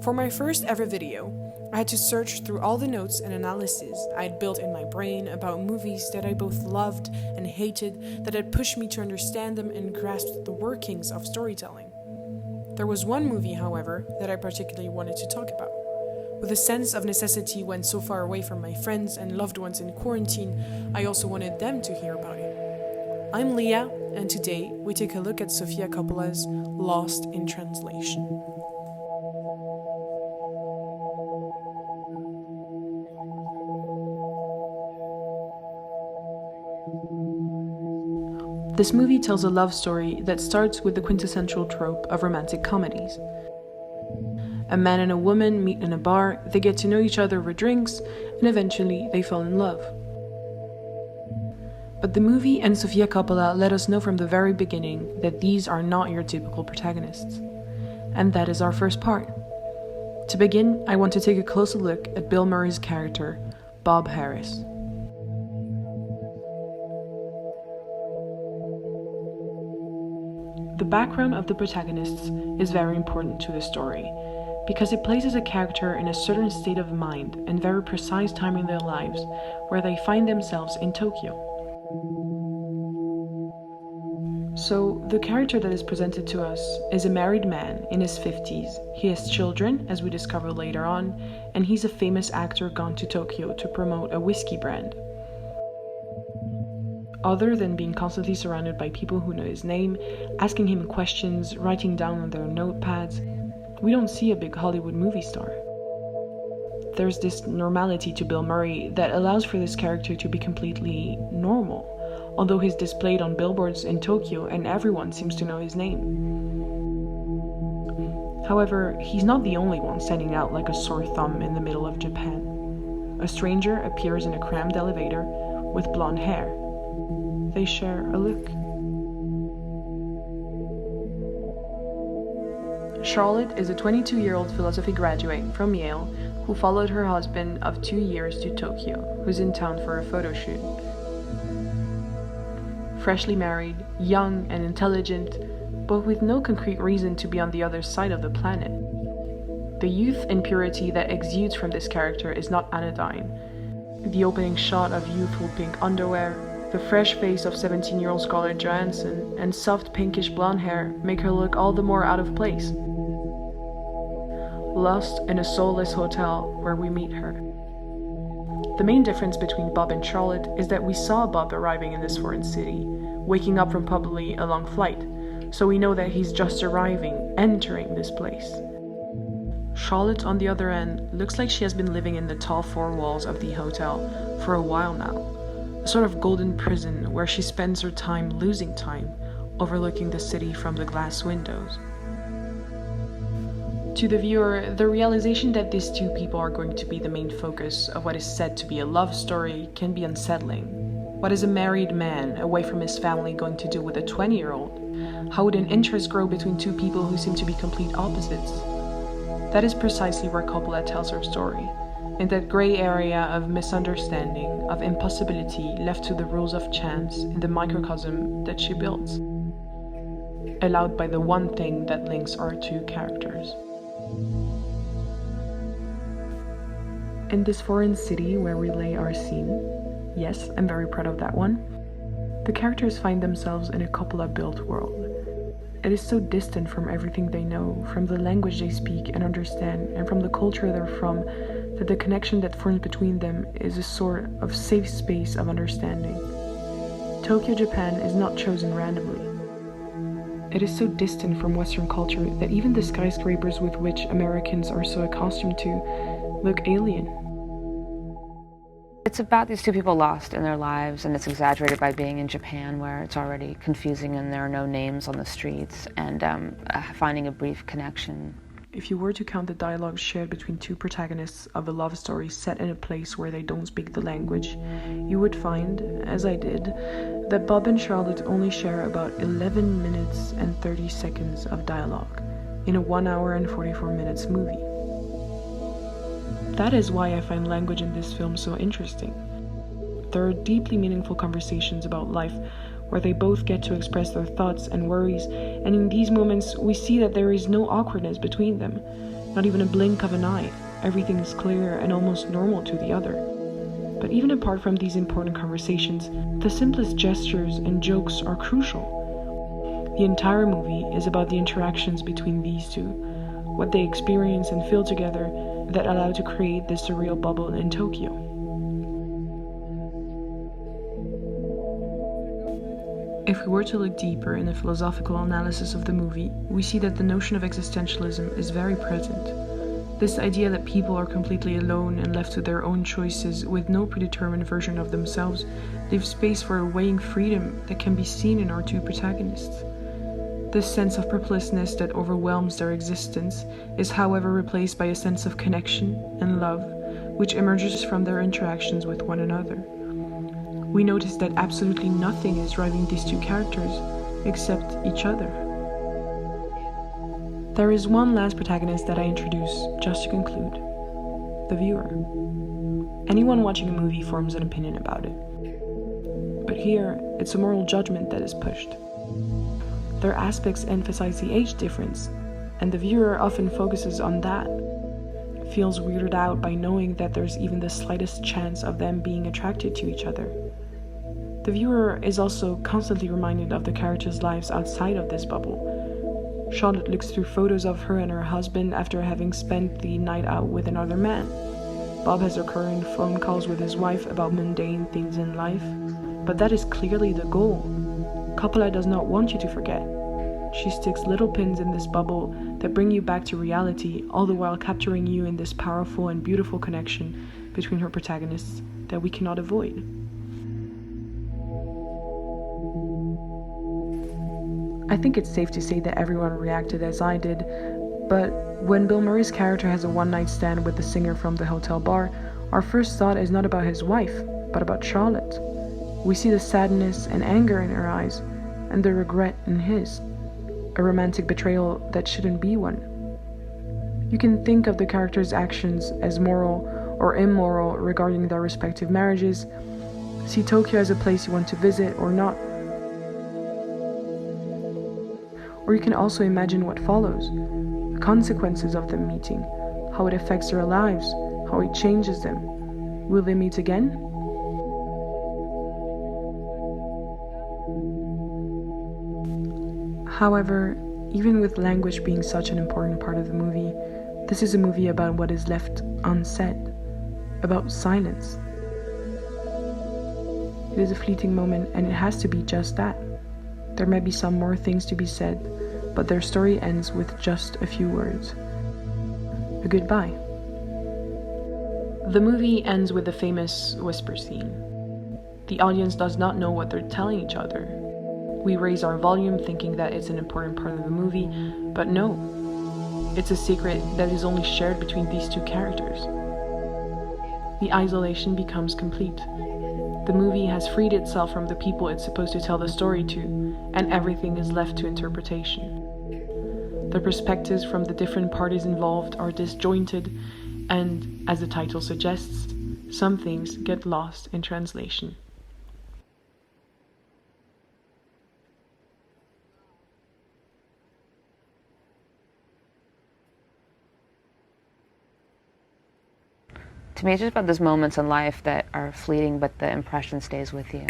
For my first ever video, I had to search through all the notes and analyses I had built in my brain about movies that I both loved and hated that had pushed me to understand them and grasp the workings of storytelling. There was one movie, however, that I particularly wanted to talk about. With a sense of necessity when so far away from my friends and loved ones in quarantine, I also wanted them to hear about it. I'm Leah, and today we take a look at Sofia Coppola's Lost in Translation. This movie tells a love story that starts with the quintessential trope of romantic comedies. A man and a woman meet in a bar, they get to know each other over drinks, and eventually they fall in love. But the movie and Sofia Coppola let us know from the very beginning that these are not your typical protagonists. And that is our first part. To begin, I want to take a closer look at Bill Murray's character, Bob Harris. The background of the protagonists is very important to the story, because it places a character in a certain state of mind and very precise time in their lives where they find themselves in Tokyo. So, the character that is presented to us is a married man in his 50s. He has children, as we discover later on, and he's a famous actor gone to Tokyo to promote a whiskey brand. Other than being constantly surrounded by people who know his name, asking him questions, writing down on their notepads, we don't see a big Hollywood movie star. There's this normality to Bill Murray that allows for this character to be completely normal, although he's displayed on billboards in Tokyo and everyone seems to know his name. However, he's not the only one standing out like a sore thumb in the middle of Japan. A stranger appears in a crammed elevator with blonde hair. They share a look. Charlotte is a 22-year-old philosophy graduate from Yale who followed her husband of 2 years to Tokyo, who's in town for a photo shoot. Freshly married, young and intelligent, but with no concrete reason to be on the other side of the planet. The youth and purity that exudes from this character is not anodyne. The opening shot of youthful pink underwear, the fresh face of 17-year-old Scarlett Johansson, and soft pinkish blonde hair make her look all the more out of place. Lost in a soulless hotel where we meet her. The main difference between Bob and Charlotte is that we saw Bob arriving in this foreign city, waking up from probably a long flight, so we know that he's just arriving, entering this place. Charlotte, on the other end, looks like she has been living in the tall four walls of the hotel for a while now. A sort of golden prison where she spends her time losing time, overlooking the city from the glass windows. To the viewer, the realization that these two people are going to be the main focus of what is said to be a love story can be unsettling. What is a married man away from his family going to do with a 20-year-old? How would an interest grow between two people who seem to be complete opposites? That is precisely where Coppola tells her story. In that gray area of misunderstanding, of impossibility left to the rules of chance in the microcosm that she builds, allowed by the one thing that links our two characters. In this foreign city where we lay our scene, yes, I'm very proud of that one, the characters find themselves in a Coppola-built world. It is so distant from everything they know, from the language they speak and understand, and from the culture they're from, that the connection that forms between them is a sort of safe space of understanding. Tokyo, Japan is not chosen randomly. It is so distant from Western culture that even the skyscrapers with which Americans are so accustomed to look alien. It's about these two people lost in their lives, and it's exaggerated by being in Japan where it's already confusing and there are no names on the streets, and finding a brief connection. If you were to count the dialogue shared between two protagonists of a love story set in a place where they don't speak the language, you would find, as I did, that Bob and Charlotte only share about 11 minutes and 30 seconds of dialogue in a 1 hour and 44 minutes movie. That is why I find language in this film so interesting. There are deeply meaningful conversations about life where they both get to express their thoughts and worries, and in these moments we see that there is no awkwardness between them. Not even a blink of an eye. Everything is clear and almost normal to the other. But even apart from these important conversations, the simplest gestures and jokes are crucial. The entire movie is about the interactions between these two, what they experience and feel together that allow to create this surreal bubble in Tokyo. If we were to look deeper in the philosophical analysis of the movie, we see that the notion of existentialism is very present. This idea that people are completely alone and left to their own choices with no predetermined version of themselves leaves space for a weighing freedom that can be seen in our two protagonists. This sense of purposelessness that overwhelms their existence is, however, replaced by a sense of connection and love, which emerges from their interactions with one another. We notice that absolutely nothing is driving these two characters except each other. There is one last protagonist that I introduce just to conclude: the viewer. Anyone watching a movie forms an opinion about it. But here, it's a moral judgment that is pushed. Their aspects emphasize the age difference, and the viewer often focuses on that, feels weirded out by knowing that there's even the slightest chance of them being attracted to each other. The viewer is also constantly reminded of the characters' lives outside of this bubble. Charlotte looks through photos of her and her husband after having spent the night out with another man. Bob has recurring phone calls with his wife about mundane things in life, but that is clearly the goal. Coppola does not want you to forget. She sticks little pins in this bubble that bring you back to reality, all the while capturing you in this powerful and beautiful connection between her protagonists that we cannot avoid. I think it's safe to say that everyone reacted as I did, but when Bill Murray's character has a one-night stand with the singer from the hotel bar, our first thought is not about his wife, but about Charlotte. We see the sadness and anger in her eyes, and the regret in his. A romantic betrayal that shouldn't be one. You can think of the characters' actions as moral or immoral regarding their respective marriages, see Tokyo as a place you want to visit or not. Or you can also imagine what follows, the consequences of them meeting, how it affects their lives, how it changes them. Will they meet again? However, even with language being such an important part of the movie, this is a movie about what is left unsaid, about silence. It is a fleeting moment, and it has to be just that. There may be some more things to be said, but their story ends with just a few words. A goodbye. The movie ends with the famous whisper scene. The audience does not know what they're telling each other. We raise our volume thinking that it's an important part of the movie, but no. It's a secret that is only shared between these two characters. The isolation becomes complete. The movie has freed itself from the people it's supposed to tell the story to, and everything is left to interpretation. The perspectives from the different parties involved are disjointed, and, as the title suggests, some things get lost in translation. To me, it's just about those moments in life that are fleeting, but the impression stays with you.